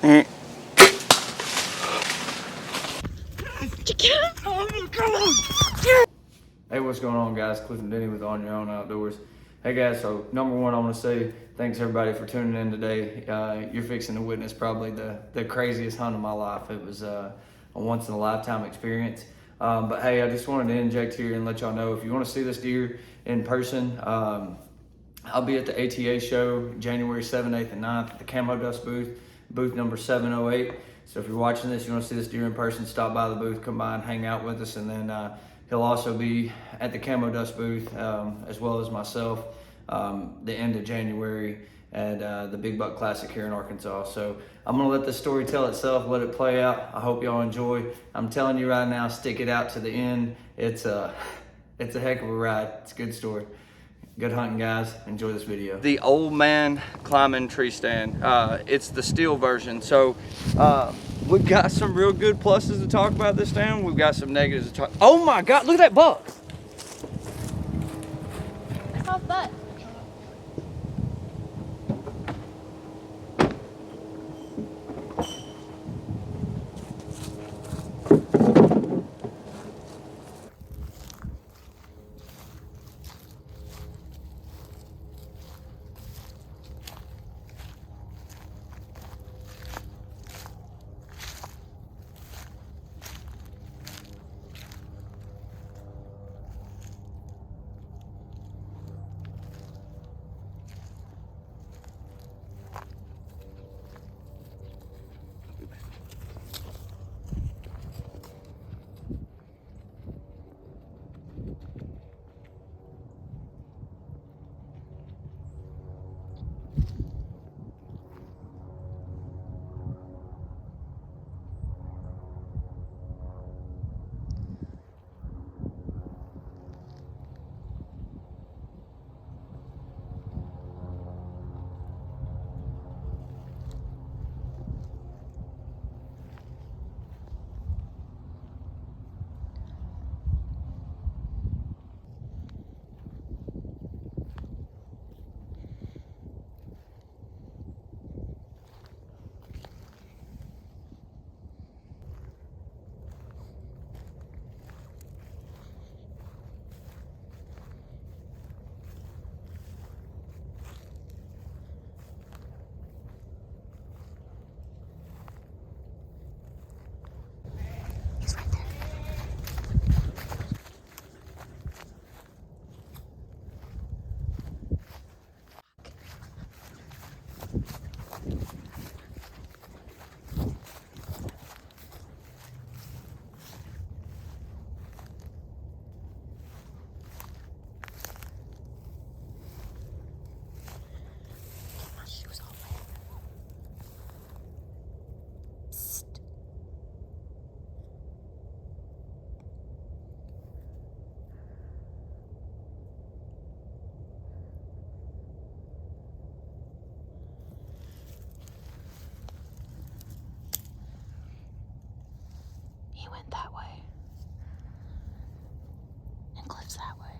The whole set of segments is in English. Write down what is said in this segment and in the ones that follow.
Hey, what's going on, guys? Cliff and Denny with On Your Own Outdoors. Hey guys, so number one, I want to say thanks everybody for tuning in today. You're fixing to witness probably the craziest hunt of my life. It was a once in a lifetime experience. But hey, I just wanted to inject here and let y'all know, if you want to see this deer in person, I'll be at the ATA show January 7th, 8th, and 9th at the Camo Dust booth number 708. So if you're watching this, you want to see this deer in person, stop by the booth, come by and hang out with us. And then he'll also be at the Camo Dust booth, as well as myself, the end of January at the Big Buck Classic here in Arkansas. So I'm gonna let the story tell itself, let it play out. I hope y'all enjoy. I'm telling you right now, stick it out to the end. It's a heck of a ride. It's a good story. Good hunting, guys. Enjoy this video. The old man climbing tree stand. It's the steel version. So we've got some real good pluses to talk about this stand. We've got some negatives to talk. Oh my God, look at that buck. I saw his butt. He went that way. And Cliff's that way.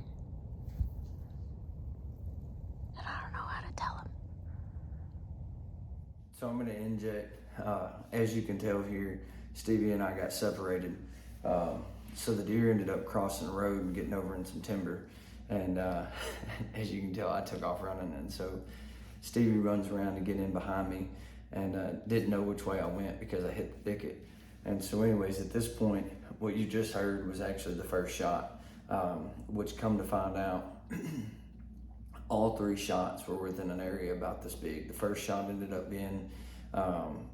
And I don't know how to tell him. So I'm gonna inject. As you can tell here, Stevie and I got separated. So the deer ended up crossing the road and getting over in some timber. And as you can tell, I took off running. And so Stevie runs around to get in behind me and didn't know which way I went because I hit the thicket. And so anyways, at this point, what you just heard was actually the first shot, which come to find out, all three shots were within an area about this big. The first shot ended up being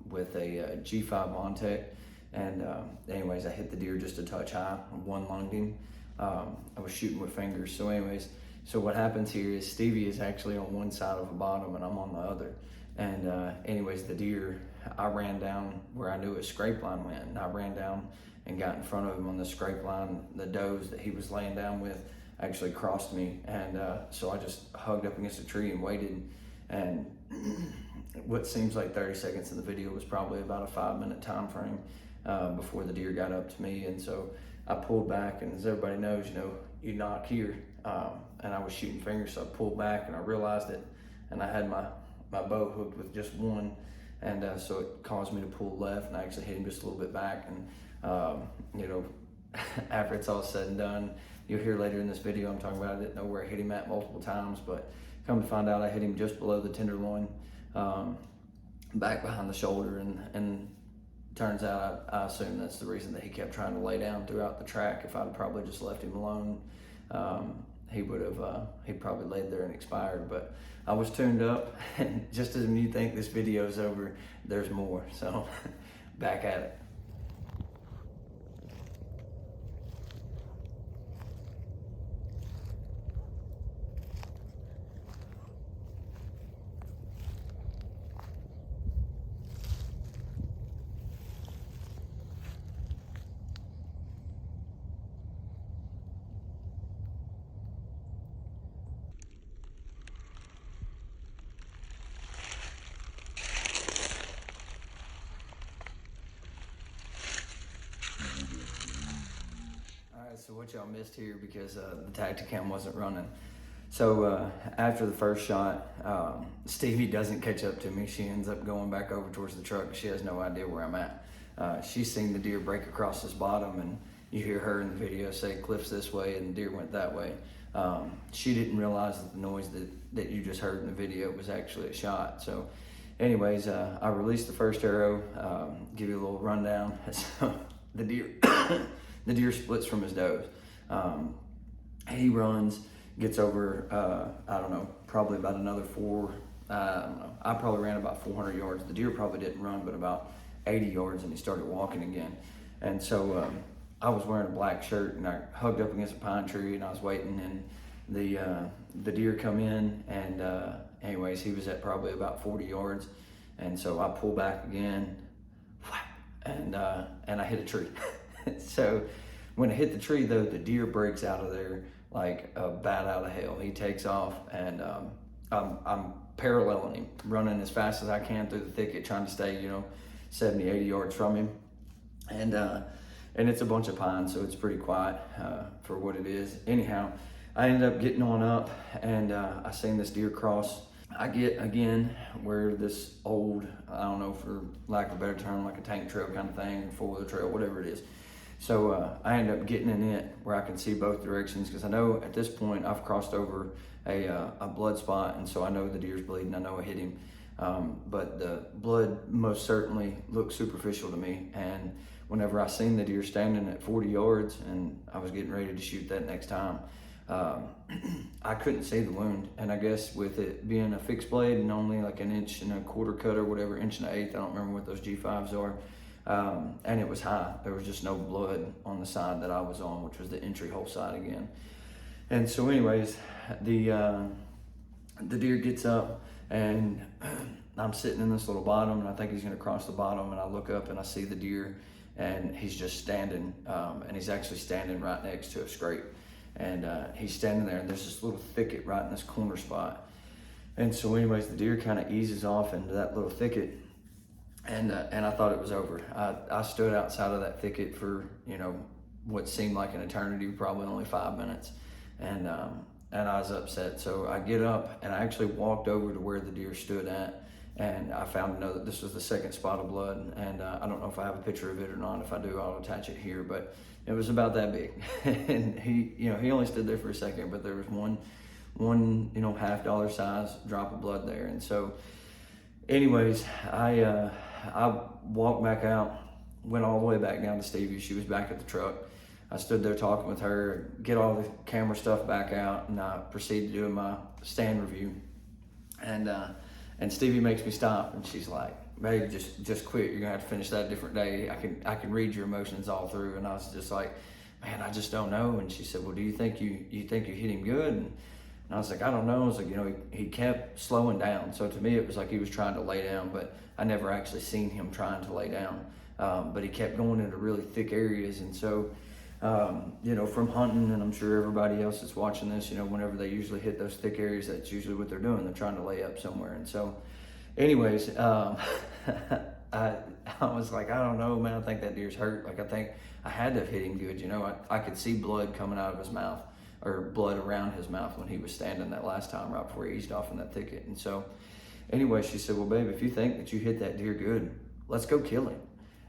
with a G5 Montec. And anyways, I hit the deer just a touch high, one lunged him. I was shooting with fingers. So anyways, so what happens here is Stevie is actually on one side of the bottom and I'm on the other. And anyways, the deer, I ran down where I knew his scrape line went, and I ran down and got in front of him on the scrape line. The does that he was laying down with actually crossed me, and so I just hugged up against a tree and waited. And what seems like 30 seconds in the video was probably about a 5-minute time frame before the deer got up to me. And so I pulled back, and as everybody knows, you know, you knock here, and I was shooting fingers, so I pulled back and I realized it, and I had my bow hooked with just one, and so it caused me to pull left, and I actually hit him just a little bit back. And you know, after it's all said and done, you'll hear later in this video I'm talking about I didn't know where I hit him at multiple times, but come to find out I hit him just below the tenderloin, back behind the shoulder, and turns out I assume that's the reason that he kept trying to lay down throughout the track. If I'd probably just left him alone, he would have he'd probably laid there and expired. But I was tuned up, and just as when you think this video's over, there's more. So back at it. So what y'all missed here, because the Tacticam wasn't running. So after the first shot, Stevie doesn't catch up to me. She ends up going back over towards the truck. She has no idea where I'm at. She's seen the deer break across this bottom, and you hear her in the video say cliff's this way and the deer went that way. She didn't realize that the noise that you just heard in the video was actually a shot. So anyways, I released the first arrow. Give you a little rundown. So the deer the deer splits from his does. He runs, gets over, I don't know, probably about another I don't know. I probably ran about 400 yards. The deer probably didn't run, but about 80 yards, and he started walking again. And so I was wearing a black shirt, and I hugged up against a pine tree, and I was waiting, and the deer come in, and anyways, he was at probably about 40 yards. And so I pull back again, and I hit a tree. So when I hit the tree, though, the deer breaks out of there like a bat out of hell. He takes off, and I'm paralleling him, running as fast as I can through the thicket, trying to stay, 70, 80 yards from him. And it's a bunch of pines, so it's pretty quiet for what it is. Anyhow, I ended up getting on up, and I seen this deer cross. I get, again, where this old, I don't know, for lack of a better term, like a tank trail kind of thing, four-wheeler trail, whatever it is. So I end up getting in it where I can see both directions, because I know at this point I've crossed over a blood spot, and so I know the deer's bleeding. I know I hit him, but the blood most certainly looked superficial to me. And whenever I seen the deer standing at 40 yards and I was getting ready to shoot that next time, I couldn't see the wound. And I guess with it being a fixed blade and only like 1 1/4 cut or whatever, 1 1/8, I don't remember what those G5s are. And it was high. There was just no blood on the side that I was on, which was the entry hole side again. And so anyways, the deer gets up, and I'm sitting in this little bottom, and I think he's gonna cross the bottom, and I look up and I see the deer, and he's just standing, and he's actually standing right next to a scrape. And he's standing there, and there's this little thicket right in this corner spot. And so anyways, the deer kind of eases off into that little thicket. And I thought it was over. I stood outside of that thicket for, what seemed like an eternity, probably only 5 minutes. And I was upset. So I get up, and I actually walked over to where the deer stood at, and I found to know that this was the second spot of blood. And I don't know if I have a picture of it or not. If I do, I'll attach it here. But it was about that big. And he only stood there for a second, but there was one $half size drop of blood there. And so anyways, I walked back out, went all the way back down to Stevie. She was back at the truck. I stood there talking with her, get all the camera stuff back out, and I proceeded doing my stand review. And Stevie makes me stop, and she's like, "Babe, just quit. You're gonna have to finish that a different day. I can read your emotions all through." And I was just like, "Man, I just don't know." And she said, "Well, do you think you hit him good?" And I was like, "I don't know." I was like, he kept slowing down. So to me, it was like he was trying to lay down, but I never actually seen him trying to lay down. But he kept going into really thick areas. And so, from hunting, and I'm sure everybody else that's watching this, whenever they usually hit those thick areas, that's usually what they're doing. They're trying to lay up somewhere. And so anyways, I was like, I don't know, man. I think that deer's hurt. Like, I think I had to have hit him good. I could see blood coming out of his mouth, or blood around his mouth when he was standing that last time right before he eased off in that thicket. And so anyway, she said, well, babe, if you think that you hit that deer good, let's go kill him.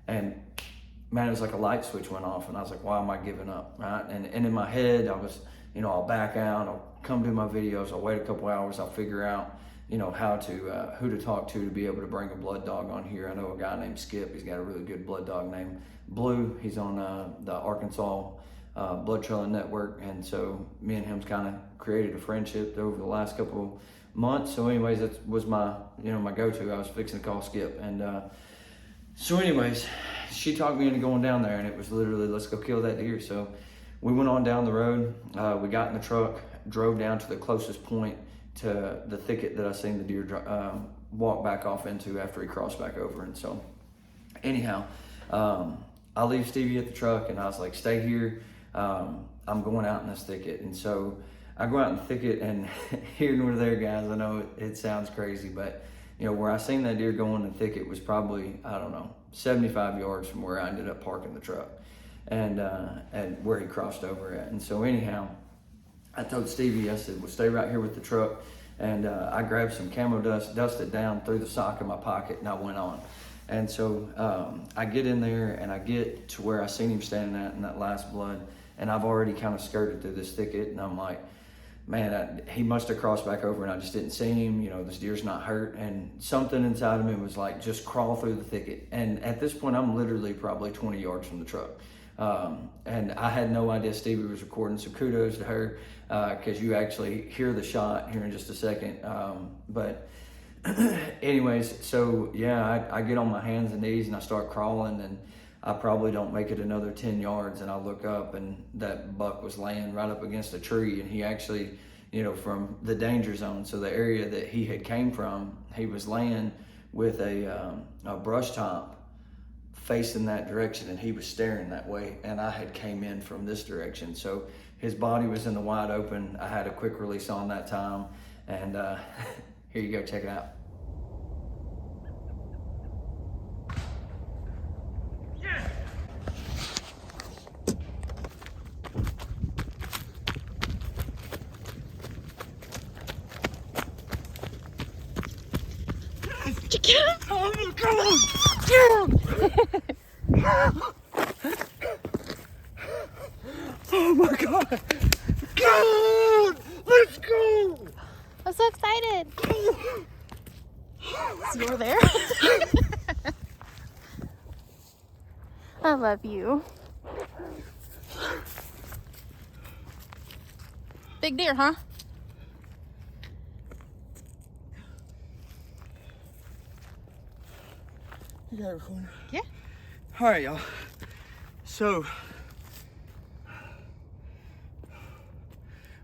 And man, it was like a light switch went off, and I was like, why am I giving up, right? And in my head, I was, you know, I'll back out, I'll come do my videos, I'll wait a couple hours, I'll figure out, you know, how to, who to talk to be able to bring a blood dog on here. I know a guy named Skip, he's got a really good blood dog named Blue. He's on the Arkansas Blood Trailing Network, and so me and him's kind of created a friendship over the last couple months. So anyways, that was my, you know, my go-to. I was fixing to call Skip, and so anyways, she talked me into going down there, and it was literally, let's go kill that deer. So we went on down the road, we got in the truck, drove down to the closest point to the thicket that I seen the deer walk back off into after he crossed back over. And so anyhow, I leave Stevie at the truck, and I was like, stay here, I'm going out in this thicket. And so I go out in the thicket, and here nor there, guys, I know it sounds crazy, but you know, where I seen that deer go in the thicket was probably, I don't know, 75 yards from where I ended up parking the truck, and where he crossed over at. And so anyhow, I told Stevie, I said, well, stay right here with the truck. And I grabbed some camo dust, dusted down through the sock in my pocket, and I went on. And so I get in there, and I get to where I seen him standing at in that last blood, and I've already kind of skirted through this thicket, and I'm like, man, he must have crossed back over, and I just didn't see him. You know, this deer's not hurt. And something inside of me was like, just crawl through the thicket. And at this point, I'm literally probably 20 yards from the truck. And I had no idea Stevie was recording, so kudos to her, because you actually hear the shot here in just a second. But anyways, so yeah, I get on my hands and knees, and I start crawling, and I probably don't make it another 10 yards, and I look up, and that buck was laying right up against a tree, and he actually, you know, from the danger zone, so the area that he had came from, he was laying with a brush top facing that direction, and he was staring that way, and I had came in from this direction. So his body was in the wide open. I had a quick release on that time, and here you go, check it out. Get him! Oh my God! Get him! Oh my God! God! Let's go! I'm so excited. So you're there? I love you. Big deer, huh? You got it recording? Yeah. All right, y'all. So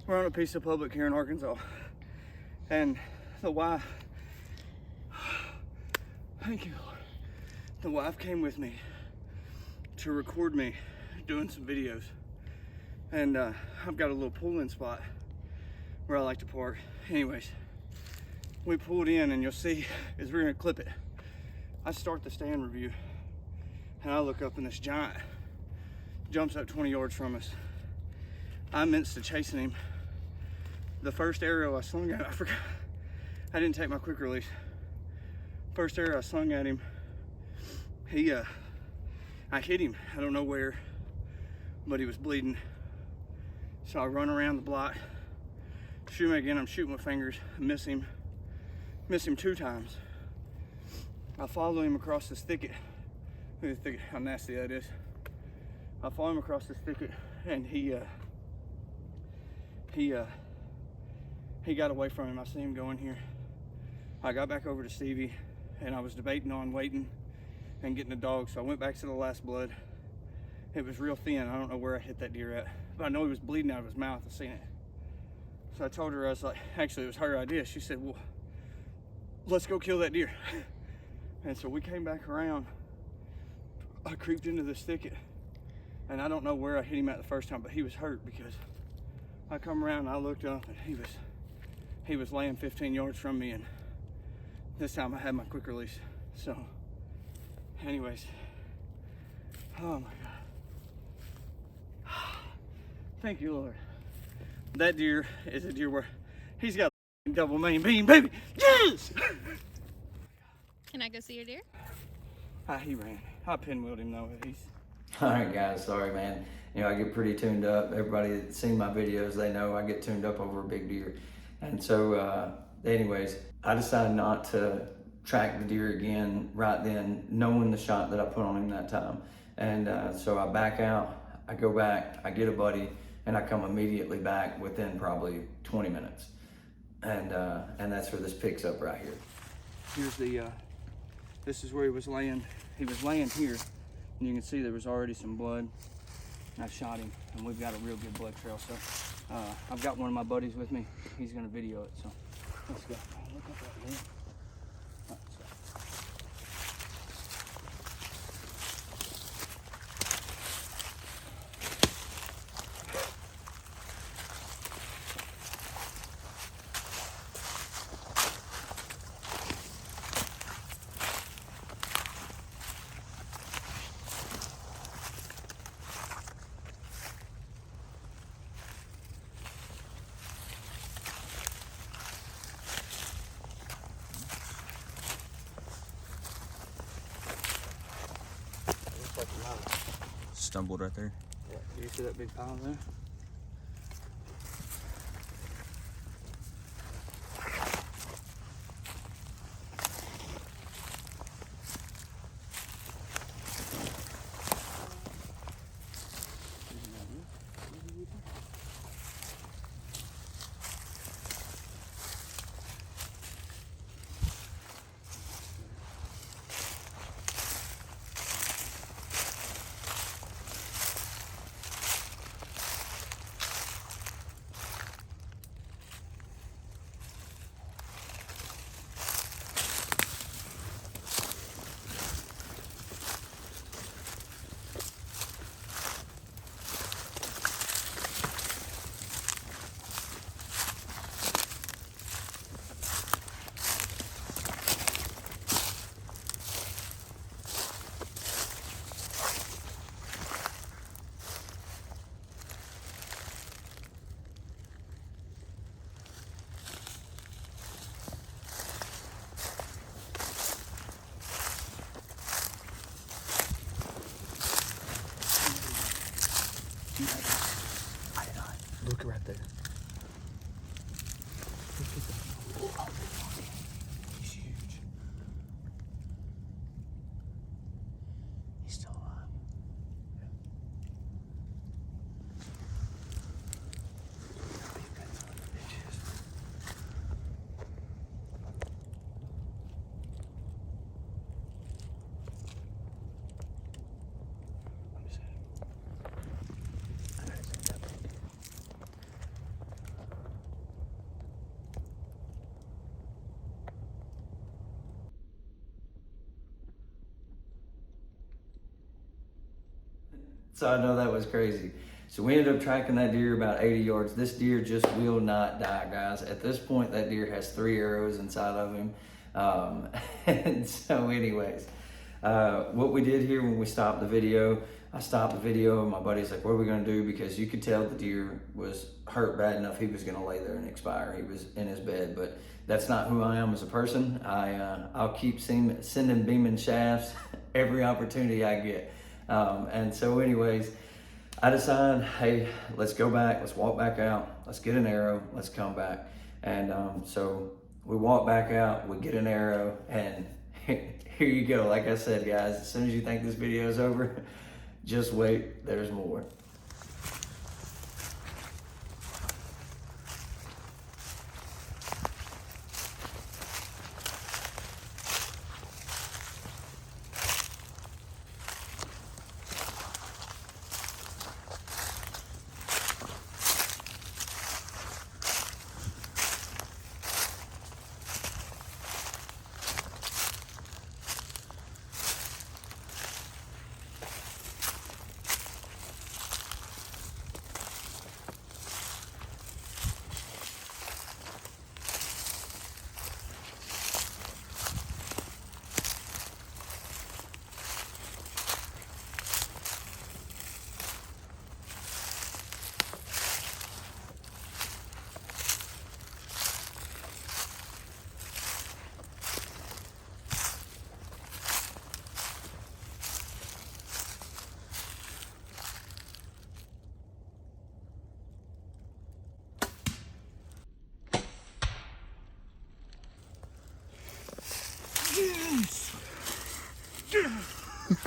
we're on a piece of public here in Arkansas, and the wife, thank you, Lord. The wife came with me to record me doing some videos, and I've got a little pull-in spot where I like to park. Anyways, we pulled in, and you'll see as we're gonna clip it, I start the stand review, and I look up, and this giant jumps up 20 yards from us. I'm instant chasing him. The first arrow I swung at, I forgot, I didn't take my quick release. First arrow I swung at him, I hit him, I don't know where, but he was bleeding. So I run around the block, shoot him again, I'm shooting with fingers, miss him 2 times. I follow him across this thicket. Look at the thicket, how nasty that is. I follow him across this thicket, and he got away from him. I see him going here. I got back over to Stevie, and I was debating on waiting and getting a dog, so I went back to the last blood. It was real thin. I don't know where I hit that deer at, but I know he was bleeding out of his mouth. I seen it. So I told her, I was like, actually it was her idea. She said, well, let's go kill that deer. And so we came back around. I creeped into this thicket, and I don't know where I hit him at the first time, but he was hurt, because I come around and I looked up, and he was laying 15 yards from me, and this time I had my quick release. So anyways, oh my God. Thank you, Lord. That deer is a deer where he's got a double main beam, baby. Yes! Can I go see your deer? He ran. I pinwheeled him though. He's... All right, guys. Sorry, man. You know, I get pretty tuned up. Everybody that's seen my videos, they know I get tuned up over a big deer. And so, anyways, I decided not to track the deer again right then, knowing the shot that I put on him that time. And so I back out, I go back, I get a buddy, and I come immediately back within probably 20 minutes. And that's where this picks up right here. Here's the, this is where he was laying. He was laying here, and you can see there was already some blood. I shot him, and we've got a real good blood trail. So I've got one of my buddies with me. He's gonna video it, so let's go. Look at that, man. Stumbled right there. Yeah, do you see that big pile there? Look right there. Look at that. Oh, he's huge. He's still alive. Yeah. Big guns on the bitches. Let me see. I gotta see that big. So I know that was crazy. So we ended up tracking that deer about 80 yards. This deer just will not die, guys. At this point, that deer has 3 arrows inside of him. And so anyways, what we did here when we stopped the video, I stopped the video and my buddy's like, what are we gonna do? Because you could tell the deer was hurt bad enough he was gonna lay there and expire. He was in his bed, but that's not who I am as a person. I'll keep sending beaming shafts every opportunity I get. And so anyways, I decided, hey, let's go back, let's walk back out, let's get an arrow, let's come back. And so we walk back out, we get an arrow, and here you go. Like I said, guys, as soon as you think this video is over, just wait, there's more. All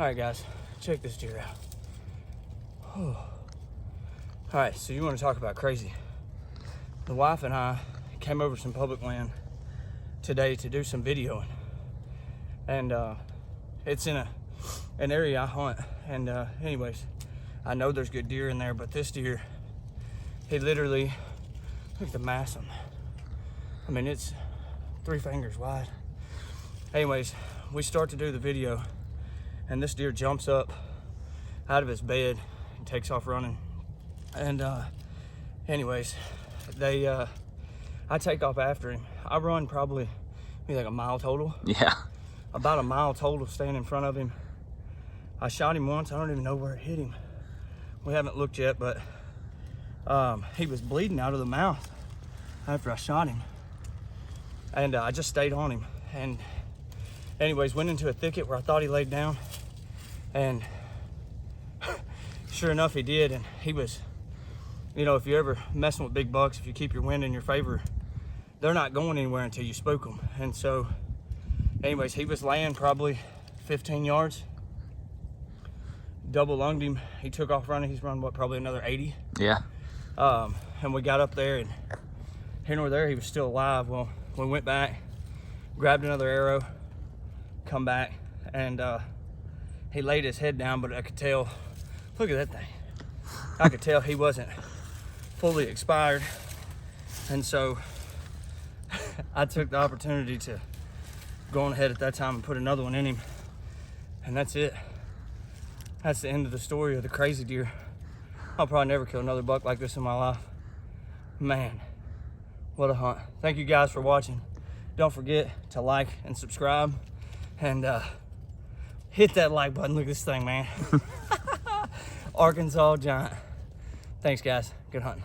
right, guys, check this deer out. All right, so you want to talk about crazy. The wife and I came over some public land today to do some videoing. And it's in an area I hunt. And anyways, I know there's good deer in there, but this deer, he literally, look at the mass on that. I mean, it's 3 fingers wide. Anyways, we start to do the video, and this deer jumps up out of his bed and takes off running. And anyways, I take off after him. I run probably maybe like a mile total. Yeah. About a mile total staying in front of him. I shot him once. I don't even know where it hit him. We haven't looked yet, but he was bleeding out of the mouth after I shot him. And I just stayed on him. And anyways, went into a thicket where I thought he laid down. And sure enough, he did. And he was, you know, if you're ever messing with big bucks, if you keep your wind in your favor, they're not going anywhere until you spook them. And so, anyways, he was laying probably 15 yards. Double lunged him. He took off running. He's run, what, probably another 80? Yeah. And we got up there, and here nor there, he was still alive. Well, we went back, grabbed another arrow, come back, and he laid his head down, but I could tell, look at that thing. I could tell he wasn't fully expired. And so I took the opportunity to go on ahead at that time and put another one in him. And that's it. That's the end of the story of the crazy deer. I'll probably never kill another buck like this in my life. Man, what a hunt. Thank you guys for watching. Don't forget to like and subscribe, and hit that like button. Look at this thing, man. Arkansas giant. Thanks, guys. Good hunting.